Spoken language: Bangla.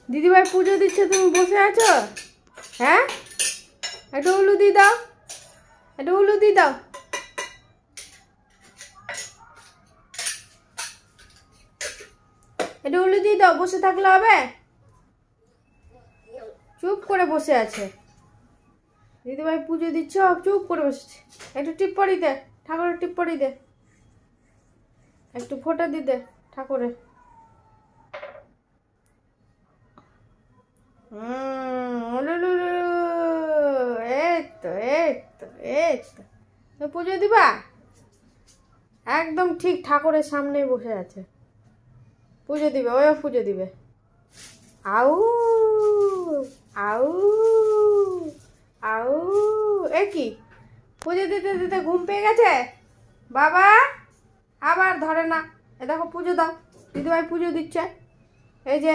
দিদিভাই পুজো দিচ্ছে, তুমি বসে আছো? হ্যাঁ, একটু উলু দিয়ে দাও, একটু উলু দিয়ে দাও। একটু উলু দিয়ে দাও, বসে থাকলে হবে? চুপ করে বসে আছে দিদিভাই, পুজো দিচ্ছ চুপ করে বসেছে। একটু টিপ পড়ি দে, ঠাকুরের টিপ পড়ি দে, একটু ফোঁটা দি দে ঠাকুরের। এই তো এই তো এই তো, পুজো দিবা? একদম ঠিক ঠাকুরের সামনেই বসে আছে, পুজো দিবে, ওই পুজো দিবে। আউ আউ আউ, এ কি পুজো দিতে দিতে ঘুম পেয়ে গেছে বাবা, আবার ধরে না। এ দেখো পুজো দাও, দিদিভাই পুজো দিচ্ছে, এই যে